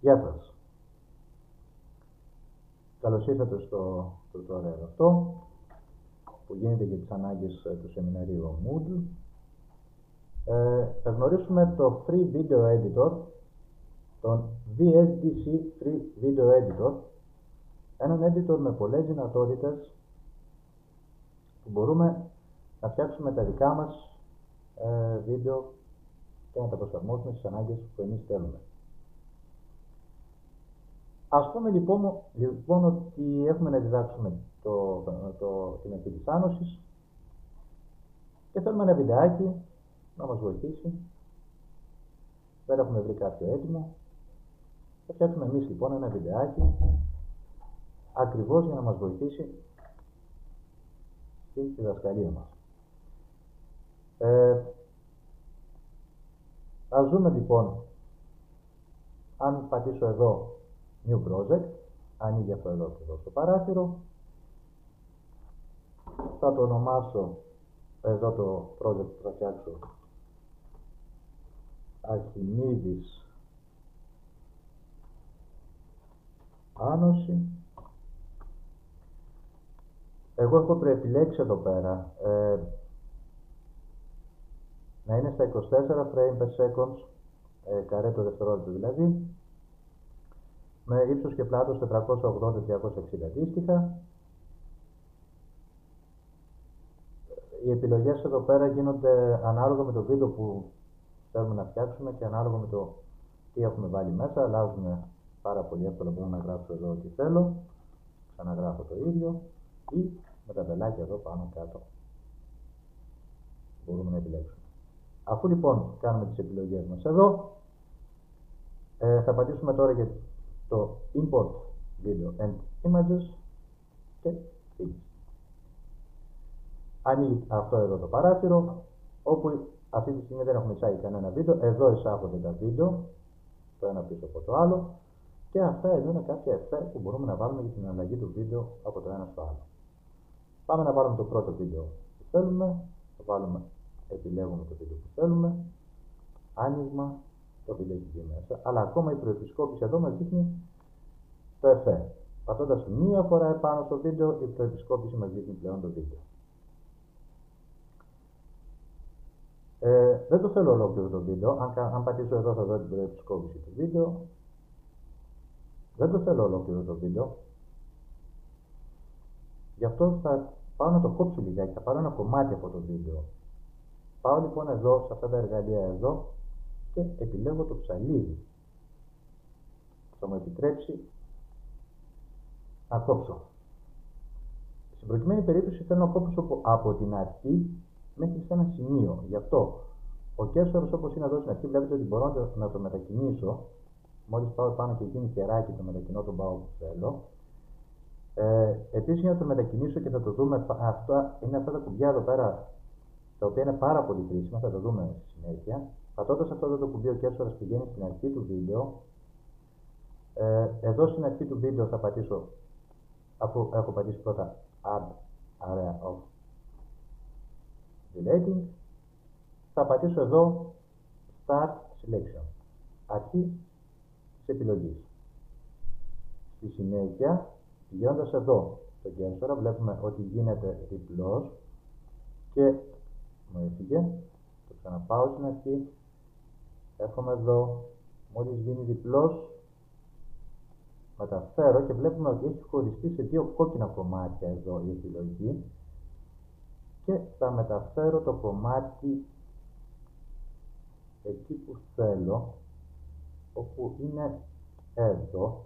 Γεια σας. Καλώς ήρθατε στο tutorial αυτό που γίνεται για τις ανάγκες του σεμιναρίου Moodle. Θα γνωρίσουμε το Free Video Editor, τον VSDC Free Video Editor, έναν editor με πολλές δυνατότητες που μπορούμε να φτιάξουμε τα δικά μας βίντεο και να τα προσαρμόσουμε στις ανάγκες που εμείς θέλουμε. Ας πούμε λοιπόν ότι έχουμε να διδάξουμε την αρχή της άνωσης και θέλουμε ένα βιντεάκι να μας βοηθήσει. Δεν έχουμε βρει κάποιο έτοιμο. Θα φτιάξουμε εμείς λοιπόν ένα βιντεάκι ακριβώς για να μας βοηθήσει στη διδασκαλία μας. Ας δούμε λοιπόν, αν πατήσω εδώ New Project, ανοίγει αυτό εδώ στο παράθυρο. Θα το ονομάσω εδώ το project που θα φτιάξω Αρχιμίδης Άνωση. Εγώ έχω προεπιλέξει εδώ πέρα να είναι στα 24 frame per second, καρέ το δευτερόλεπτο δηλαδή, με ύψος και πλάτος 480-260 αντίστοιχα. Οι επιλογές εδώ πέρα γίνονται ανάλογα με το βίντεο που θέλουμε να φτιάξουμε και ανάλογα με το τι έχουμε βάλει μέσα. Αλλάζουμε πάρα πολύ εύκολα. Μπορώ να γράψω εδώ ό,τι θέλω, ξαναγράφω το ίδιο, ή με τα μπελάκια εδώ πάνω κάτω μπορούμε να επιλέξουμε. Αφού λοιπόν κάνουμε τις επιλογές μας εδώ, θα πατήσουμε τώρα για το Import Video and Images και Finish. Ανοίγει αυτό εδώ το παράθυρο, όπου αυτή τη στιγμή δεν έχουμε εισάγει κανένα βίντεο. Εδώ εισάγονται τα βίντεο, το ένα πίσω από το άλλο, και αυτά εδώ είναι κάποια εφέ που μπορούμε να βάλουμε για την αλλαγή του βίντεο από το ένα στο άλλο. Πάμε να βάλουμε το πρώτο βίντεο που θέλουμε, επιλέγουμε το βίντεο που θέλουμε, άνοιγμα, το βίντεο έχει βγει μέσα, αλλά ακόμα η προεπισκόπηση εδώ μας δείχνει το εφέ. Πατώντας μία φορά επάνω στο βίντεο, η προεπισκόπηση μας δείχνει πλέον το βίντεο. Δεν το θέλω ολόκληρο το βίντεο. Αν πατήσω εδώ θα δω την προεπισκόπηση του βίντεο. Δεν το θέλω ολόκληρο το βίντεο. Γι' αυτό θα πάω να το κόψω λιγάκι, θα πάρω ένα κομμάτι από το βίντεο. Πάω λοιπόν εδώ, σε αυτά τα εργαλεία εδώ, και επιλέγω το ψαλίδι. Θα μου επιτρέψει να κόψω. Στην προκειμένη περίπτωση θέλω να κόψω από την αρχή μέχρι σε ένα σημείο. Γι' αυτό ο κέρσορος, όπως είναι εδώ στην αρχή, βλέπετε ότι μπορώ να το μετακινήσω. Μόλις πάω πάνω και γίνει κεράκι, το μετακινώ, τον πάω όπου θέλω. Επίσης για να το μετακινήσω, και θα το δούμε, είναι αυτά τα κουμπιά εδώ πέρα, τα οποία είναι πάρα πολύ χρήσιμα, θα το δούμε στη συνέχεια. Πατώντας αυτό εδώ το κουμπί, ο κέρσορας πηγαίνει στην αρχή του βίντεο. Εδώ στην αρχή του βίντεο θα πατήσω, αφού έχω πατήσει πρώτα Add Area of Relating, θα πατήσω εδώ Start Selection, αρχή της επιλογής. Στη συνέχεια, πηγαίνοντας εδώ στο κέρσορα, βλέπουμε ότι γίνεται διπλός και μου έφυγε. Το ξαναπάω στην αρχή, έρχομαι εδώ, μόλις γίνει διπλός, μεταφέρω και βλέπουμε ότι έχει χωριστεί σε δύο κόκκινα κομμάτια εδώ η επιλογή, και θα μεταφέρω το κομμάτι εκεί που θέλω, όπου είναι εδώ.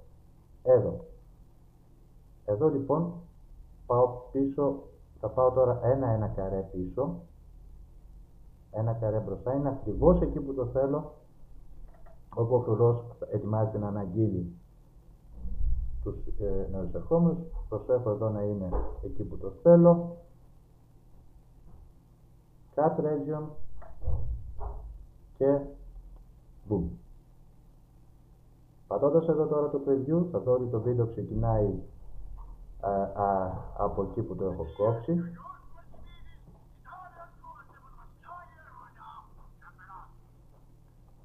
Εδώ λοιπόν πάω πίσω, θα πάω τώρα ένα καρέ πίσω, ένα καρέ μπροστά, είναι ακριβώς εκεί που το θέλω, όπου ο φρουρός ετοιμάζεται να αναγγείλει τους νέους ερχόμενους. Προσέχω εδώ να είναι εκεί που το θέλω. Cut region και boom. Πατώντας εδώ τώρα το preview, θα δω ότι το βίντεο ξεκινάει από εκεί που το έχω κόψει.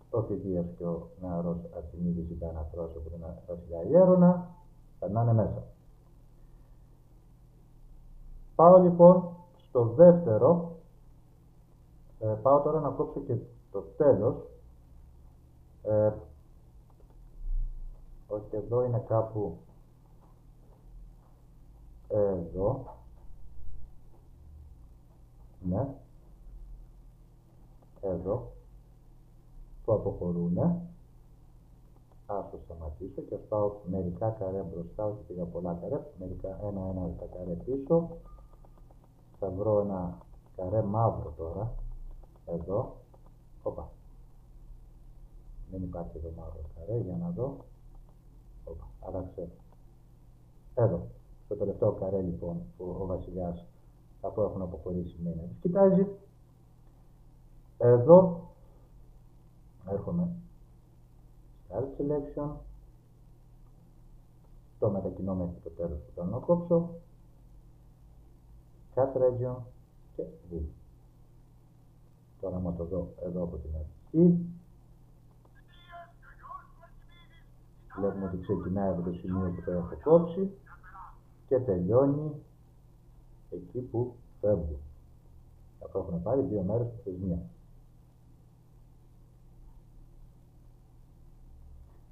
ο Θηδίας και ο νεαρός Αρτιμίδης ζητάνε αθρώος από τον βασιλιά Ιέρωνα, περνάνε μέσα. Πάω λοιπόν στο δεύτερο, πάω τώρα να κόψω και το τέλος, όχι εδώ, είναι κάπου εδώ, ναι, εδώ, που αποχωρούνε. Ας το σταματήσω και πάω μερικά καρέ μπροστά, όχι πήγα πολλά καρέ, μερικά ένα τα καρέ πίσω. Θα βρω ένα καρέ μαύρο τώρα, εδώ, όπα, δεν υπάρχει εδώ μαύρο καρέ, για να δω, όπα, άλλαξε, εδώ, στο τελευταίο καρέ λοιπόν που ο βασιλιάς, αφού έχουν αποχωρήσει μήνες, κοιτάζει, εδώ, έρχομαι, Start Selection, το μετακινώ μέχρι το τέλος που θέλω να κόψω, Cut Region και Boom. Τώρα άμα το δω εδώ από την αρχή, βλέπουμε ότι ξεκινάει από το σημείο που το έχω κόψει και τελειώνει εκεί που φεύγουν. Αφού έχουν πάρει 2 μέρες προθεσμία.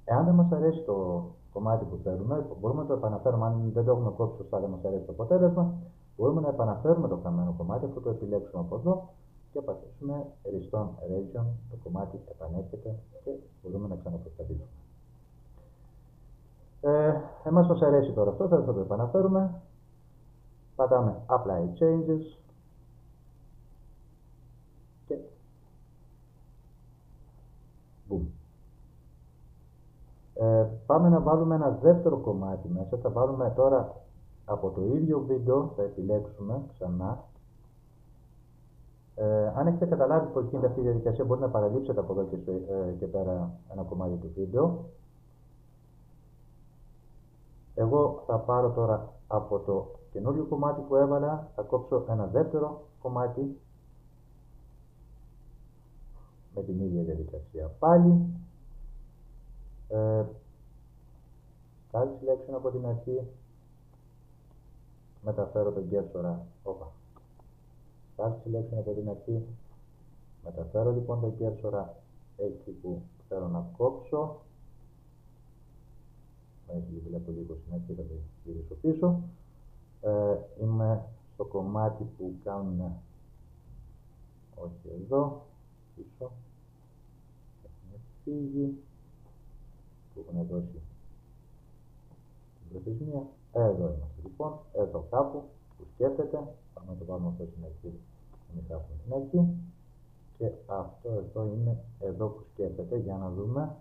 Εάν δεν μας αρέσει το κομμάτι που θέλουμε, μπορούμε να το επαναφέρουμε. Αν δεν το έχουμε κόψει σωστά, δεν μας αρέσει το αποτέλεσμα, μπορούμε να επαναφέρουμε το χαμένο κομμάτι, αφού το επιλέξουμε από εδώ και πατήσουμε Restore Region, το κομμάτι επανέρχεται και μπορούμε να ξαναπροστατήσουμε. Εμάς μας αρέσει τώρα αυτό, θα το επαναφέρουμε. Πατάμε Apply Changes και Boom. Πάμε να βάλουμε ένα δεύτερο κομμάτι μέσα. Θα βάλουμε τώρα από το ίδιο βίντεο, θα επιλέξουμε ξανά. Αν έχετε καταλάβει πώς γίνεται αυτή η διαδικασία, μπορείτε να παραλείψετε από εδώ και πέρα ένα κομμάτι του βίντεο. Εγώ θα πάρω τώρα από το καινούριο κομμάτι που έβαλα, θα κόψω ένα δεύτερο κομμάτι με την ίδια διαδικασία πάλι. Start Selection από την αρχή, μεταφέρω τον κέρσορα, Start Selection από την αρχή, μεταφέρω λοιπόν τον κέρσορα εκεί που θέλω να κόψω, βλέπω λίγο στην αρχή, θα το γυρίσω πίσω. Είμαι στο κομμάτι που κάνουν, όχι εδώ, πίσω, έχουν φύγει, που έχουν δώσει την προθεσμία. Εδώ είμαστε λοιπόν, εδώ κάπου που σκέφτεται, πάμε να το βάλουμε αυτό στην αρχή, να μην χάσουμε την αρχή. Και αυτό εδώ είναι εδώ που σκέφτεται, για να δούμε.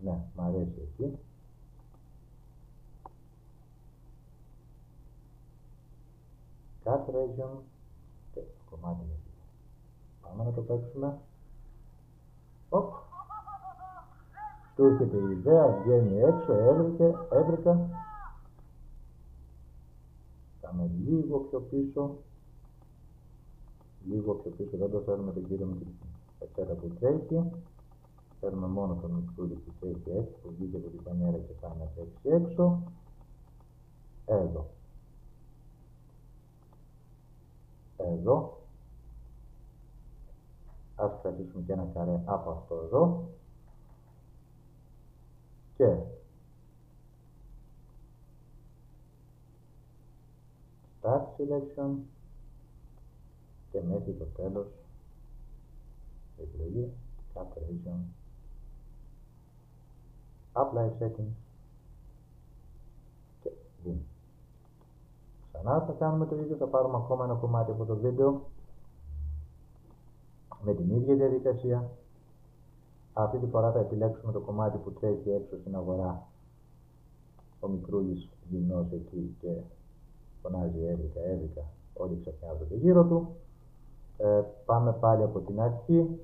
Ναι, μ' αρέσει εκεί. Cut Region και το κομμάτι εκεί. Πάμε να το παίξουμε. Του έρχεται η ιδέα, βγαίνει έξω, έβρικα. Πάμε λίγο πιο πίσω, δεν το θέλουμε τον κύριο με την πετέρα που τρέχει. Θέλουμε μόνο τον μικρούλι που τρέχει έτσι, που βγήκε από την πανιέρα και πάει να τρέξει έξω. Εδώ. Ας κρατήσουμε και ένα καρέ από αυτό εδώ. Και Start Selection και μέχρι το τέλος επιλογή Cut Region, Apply Settings και Boom. Ξανά θα κάνουμε το ίδιο, θα πάρουμε ακόμα ένα κομμάτι από το βίντεο με την ίδια διαδικασία. Αυτή τη φορά θα επιλέξουμε το κομμάτι που τρέχει έξω στην αγορά, ο μικρούλης γυμνός εκεί και φωνάζει έβρικα, όλοι ξαφνιάζονται γύρω του. Πάμε πάλι από την αρχή,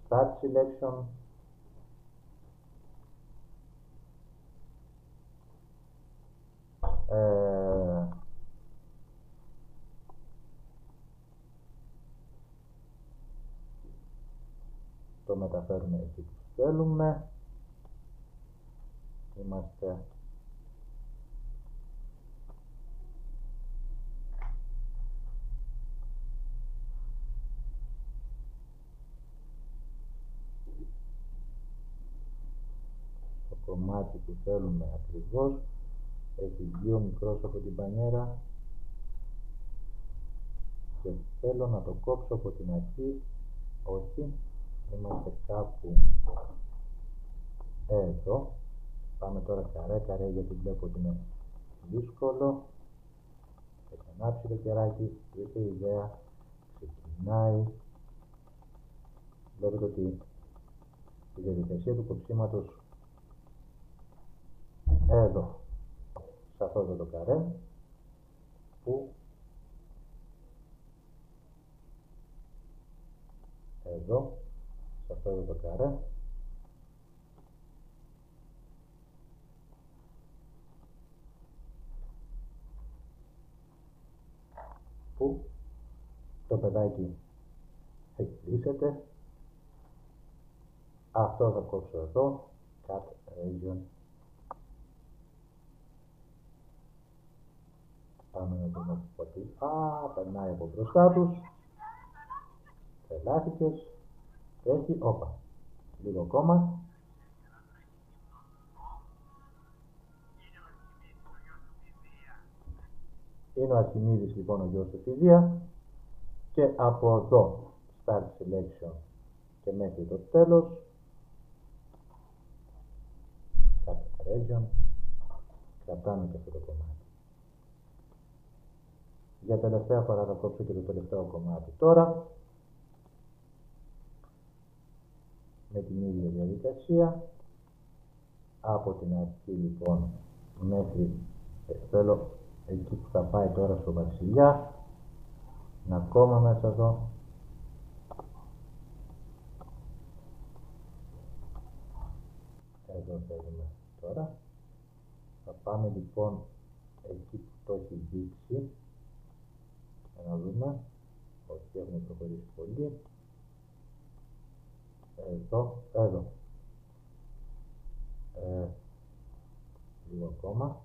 Start Selection, το μεταφέρουμε εκεί που θέλουμε. Είμαστε στο κομμάτι που θέλουμε ακριβώς. Έχει δύο μικρός από την πανιέρα και θέλω να το κόψω από την αρχή. Όχι, είμαστε κάπου εδώ. Πάμε τώρα καρέ γιατί βλέπω ότι είναι δύσκολο. Έχει ανάψει το κεράκι, ήρθε η ιδέα, ξεκινάει. Βλέπετε ότι η διαδικασία του κοψίματος εδώ, σε αυτό το καρέ, που εδώ, σε αυτό το καρέ, που το παιδάκι εκπλήσεται. Αυτό θα κόψω εδώ, cut region. Πάμε να δούμε ότι περνάει από μπροστά τους. Τρελάθηκες. Έχει, όπα, λίγο ακόμα. Είναι ο Αρχιμίδης λοιπόν ο γιος του Φιδία και από εδώ start selection και μέχρι το τέλος cut region, κρατάμε και αυτό το κομμάτι. Για τελευταία φορά θα κόψω και το τελευταίο κομμάτι τώρα με την ίδια διαδικασία από την αρχή λοιπόν μέχρι θέλω εκεί που θα πάει τώρα στο βασιλιά να κόμμα μέσα εδώ θέλουμε τώρα. Θα πάμε λοιπόν εκεί που το έχει δείξει για να δούμε. Όχι, έχουμε προχωρήσει πολύ. Εδώ λίγο ακόμα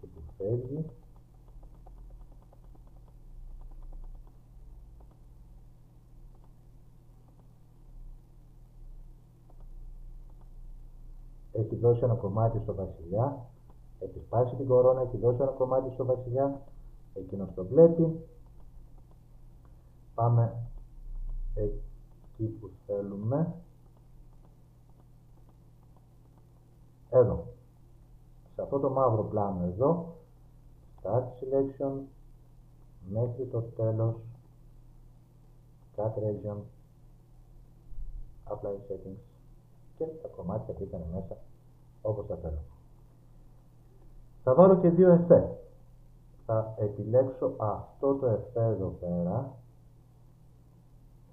και που φεύγει έχει δώσει ένα κομμάτι στο βασιλιά, έχει σπάσει την κορώνα, έχει δώσει ένα κομμάτι στο βασιλιά, εκείνος το βλέπει. Πάμε εκεί που θέλουμε. Εδώ. Σε αυτό το μαύρο πλάνο εδώ, Start Selection, μέχρι το τέλος, Cut Region, Apply Settings και τα κομμάτια που ήταν μέσα όπως τα θέλω. Θα βάλω και δύο εφέ. Θα επιλέξω αυτό το εφέ εδώ πέρα.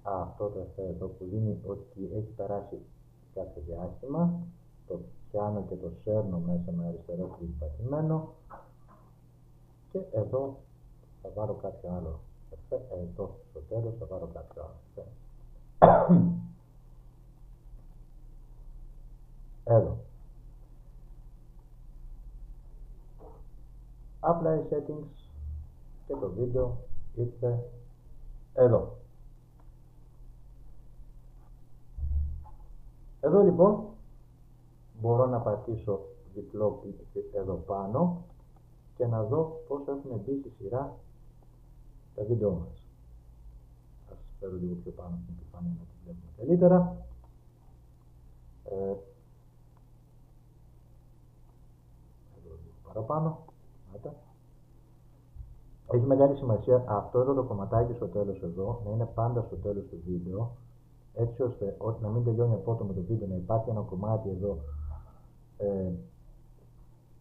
Αυτό το εφέ εδώ που δίνει ότι έχει περάσει κάποιο διάστημα. Το πιάνω και το σέρνω μέσα με αριστερό κλικ πατημένο. Και εδώ θα βάλω κάποιο άλλο εφέ. Εδώ στο τέλος θα βάλω κάποιο άλλο εφέ. Εδώ. Apply Settings και το βίντεο ήρθε εδώ. Εδώ λοιπόν μπορώ να πατήσω διπλό κλικ εδώ πάνω και να δω πώς έχουν μπει στη σειρά τα βίντεο μας. Ας φέρω λίγο πιο πάνω στην επιφάνεια να τη βλέπουμε καλύτερα. Εδώ λίγο παραπάνω. Έχει μεγάλη σημασία αυτό εδώ το κομματάκι στο τέλος εδώ να είναι πάντα στο τέλος του βίντεο, έτσι ώστε να μην τελειώνει απότομα το βίντεο, να υπάρχει ένα κομμάτι εδώ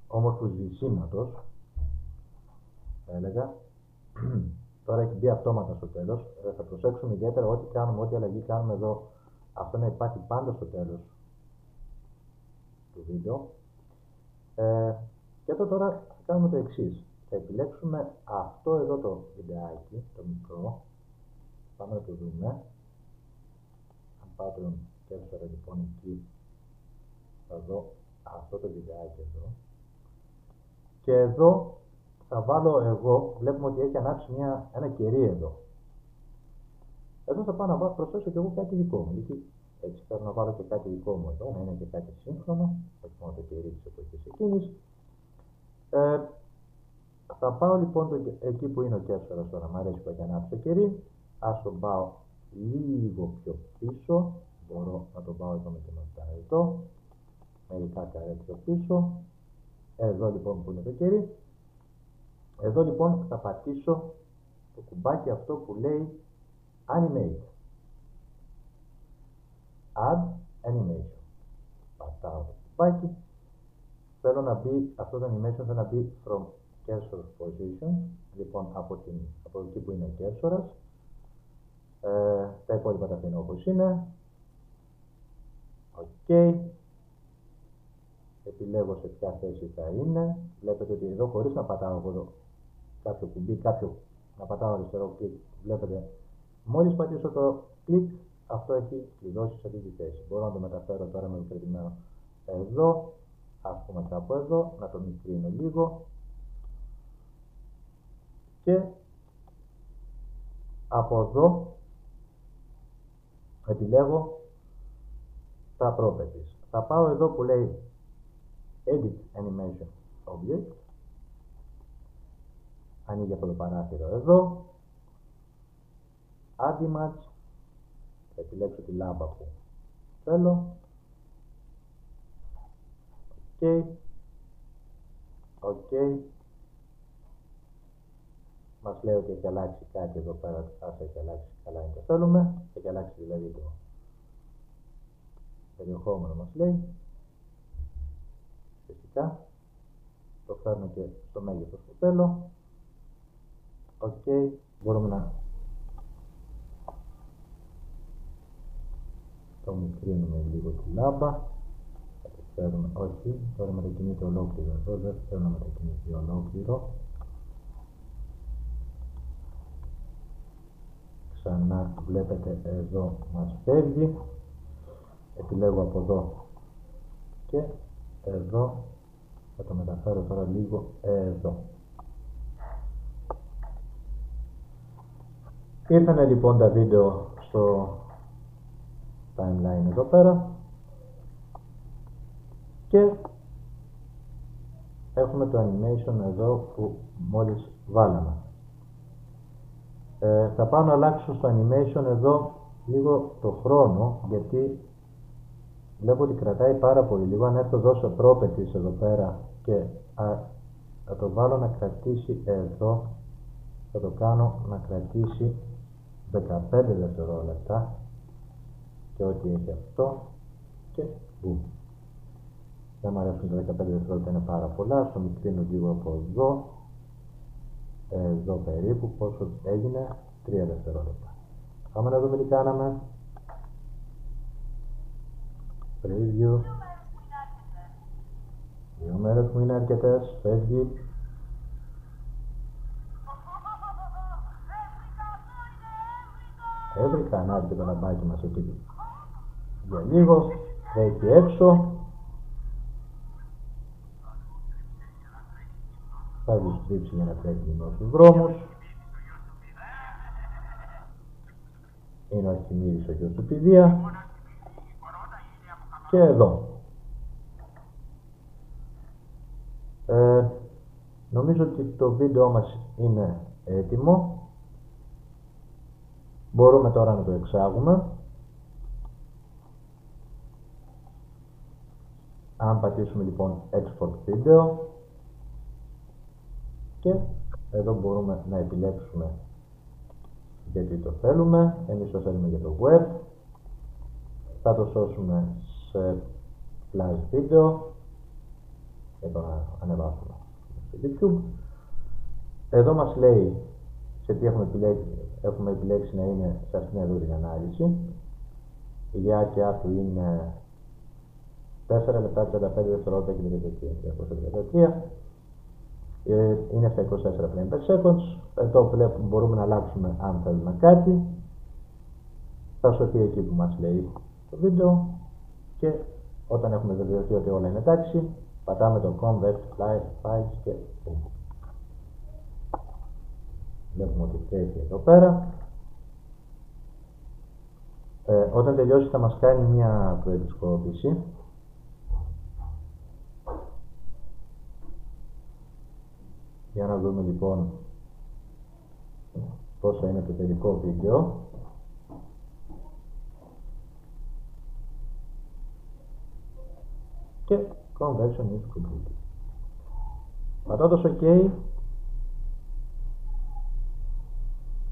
όμορφου σβησίματος, θα έλεγα. Τώρα έχει μπει αυτόματα στο τέλος. Θα προσέξουμε ιδιαίτερα ό,τι κάνουμε, ό,τι αλλαγή κάνουμε εδώ, αυτό να υπάρχει πάντα στο τέλος του βίντεο. Και εδώ τώρα θα κάνουμε το εξής. Θα επιλέξουμε αυτό εδώ το βιντεάκι, το μικρό, Πάμε να το δούμε. Αν πάω τον cursor λοιπόν εκεί, θα δω αυτό το βιντεάκι εδώ. Και εδώ θα βάλω εγώ, βλέπουμε ότι έχει ανάψει ένα κερί εδώ. Εδώ θα πάω να προσθέσω και εγώ κάτι δικό μου, γιατί έτσι θέλω να βάλω και κάτι δικό μου εδώ, να είναι και κάτι σύγχρονο, όχι μόνο το κερί της εποχής εκείνης. Θα πάω λοιπόν εκεί που είναι ο cursor τώρα, μου αρέσει που έχει ανάψει το κερί. Ας τον πάω λίγο πιο πίσω, μπορώ να τον πάω εδώ με την ματά εδώ, μερικά καρέ πιο πίσω. Εδώ λοιπόν που είναι το κερί. Εδώ λοιπόν θα πατήσω το κουμπάκι αυτό που λέει Animate. Add Animation. Πατάω το κουμπάκι. Θέλω να μπει, αυτό το animation θέλω να μπει from cursor position. Λοιπόν από εκεί που είναι ο cursor. Τα υπόλοιπα τα αφήνω όπως είναι. Ok. Επιλέγω σε ποια θέση θα είναι. Βλέπετε ότι εδώ χωρίς να πατάω εδώ κάποιο κουμπί, να πατάω αριστερό κλικ, βλέπετε μόλις πατήσω το κλικ, αυτό έχει κλειδώσει σε αυτή τη θέση. Μπορώ να το μεταφέρω τώρα με μικροποιημένο εδώ, ας πούμε κάπου εδώ, να το μικρύνω λίγο και από εδώ επιλέγω τα properties. Θα πάω εδώ που λέει Edit Animation Object. Ανοίγει αυτό το παράθυρο εδώ. Add Image. Θα επιλέξω τη λάμπα που θέλω. Ok. Ok. Μας λέει ότι έχει αλλάξει κάτι εδώ πέρα. Ας έχει αλλάξει, καλά είναι το θέλουμε. Έχει αλλάξει δηλαδή το περιεχόμενο μας λέει. Φυσικά. Το φέρνω και στο μέγεθος που θέλω. Ok. Μπορούμε να το μικρύνουμε λίγο τη λάμπα. Φέρουμε, όχι, τώρα μετακινείται ολόκληρο εδώ, δεν θέλω να μετακινηθεί ολόκληρο. Ξανά βλέπετε εδώ μας φεύγει. Επιλέγω από εδώ και εδώ. Θα το μεταφέρω τώρα λίγο εδώ. Ήρθανε λοιπόν τα βίντεο στο timeline εδώ πέρα και έχουμε το animation εδώ που μόλις βάλαμε. Θα πάω να αλλάξω στο animation εδώ λίγο το χρόνο, γιατί βλέπω ότι κρατάει πάρα πολύ λίγο. Αν έρθω εδώ σε properties εδώ πέρα και θα το βάλω να κρατήσει εδώ, θα το κάνω να κρατήσει 15 δευτερόλεπτα και ό,τι έχει αυτό και boom. Δεν μου αρέσουν τα 15 δευτερόλεπτα, είναι πάρα πολλά. Στο μικρύνω λίγο από εδώ, εδώ περίπου, πόσο έγινε, 3 δευτερόλεπτα. Πάμε να δούμε τι κάναμε. Preview. 2 μέρες που είναι αρκετές, φεύγει. Έβρικα ανάβει το λαμπάκι μας εκεί για λίγο, τρέχει έξω. Θα στρίψει για να τρέχει λίγο στους δρόμους. Είναι ο Αρχιμίδης ο γιος του Πηδία. Και εδώ. Νομίζω ότι το βίντεο μας είναι έτοιμο. Μπορούμε τώρα να το εξάγουμε. Αν πατήσουμε λοιπόν Export Video και εδώ μπορούμε να επιλέξουμε γιατί το θέλουμε. Εμείς το θέλουμε για το web. Θα το σώσουμε σε flash video και το ανεβάσουμε στο YouTube. Εδώ μας λέει σε τι έχουμε επιλέξει να είναι σε αυτήν εδώ την ανάλυση. Η διάρκεια του είναι 4 λεπτά 35 δευτερόλεπτα και 333. Είναι στα 24 frames per second. Εδώ μπορούμε να αλλάξουμε αν θέλουμε κάτι. θα σωθεί εκεί που μας λέει το βίντεο και όταν έχουμε βεβαιωθεί ότι όλα είναι εντάξει, πατάμε το Convert Files και βλέπουμε ότι τρέχει εδώ πέρα. Όταν τελειώσει θα μας κάνει μια προεπισκόπηση. Για να δούμε λοιπόν πόσο είναι το τελικό βίντεο. Και Conversion is complete. Πατώντας OK,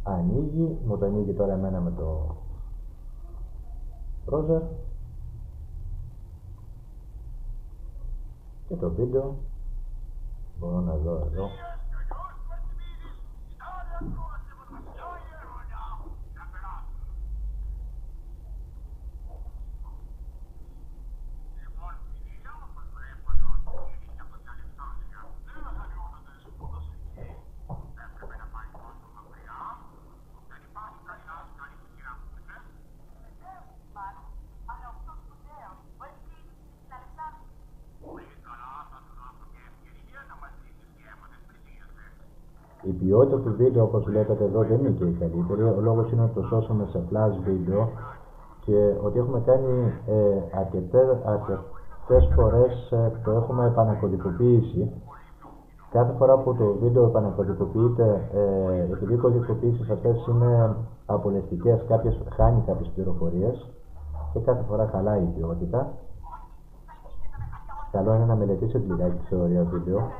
ανοίγει, μου το ανοίγει τώρα εμένα με το browser και το βίντεο μπορώ να δω εδώ. Η ποιότητα του βίντεο, όπως βλέπετε εδώ, δεν είναι και η καλύτερη. Ο λόγος είναι ότι το σώσαμε σε flash βίντεο και ότι έχουμε κάνει αρκετές φορές το έχουμε επανακωδικοποιήσει. Κάθε φορά που το βίντεο επανακωδικοποιείται, επειδή οι κωδικοποιήσεις αυτές είναι απολευτικές, χάνει κάποιες πληροφορίες και κάθε φορά χαλάει η ποιότητα. Καλό είναι να μελετήσετε λιγάκι τη θεωρία βίντεο.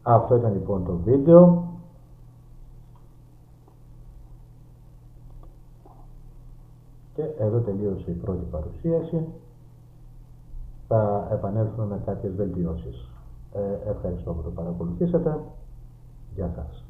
Αυτό ήταν λοιπόν το βίντεο. Και εδώ τελείωσε η πρώτη παρουσίαση. Θα επανέλθουμε με κάποιες βελτιώσεις. Ευχαριστώ που το παρακολουθήσατε. Γεια σας.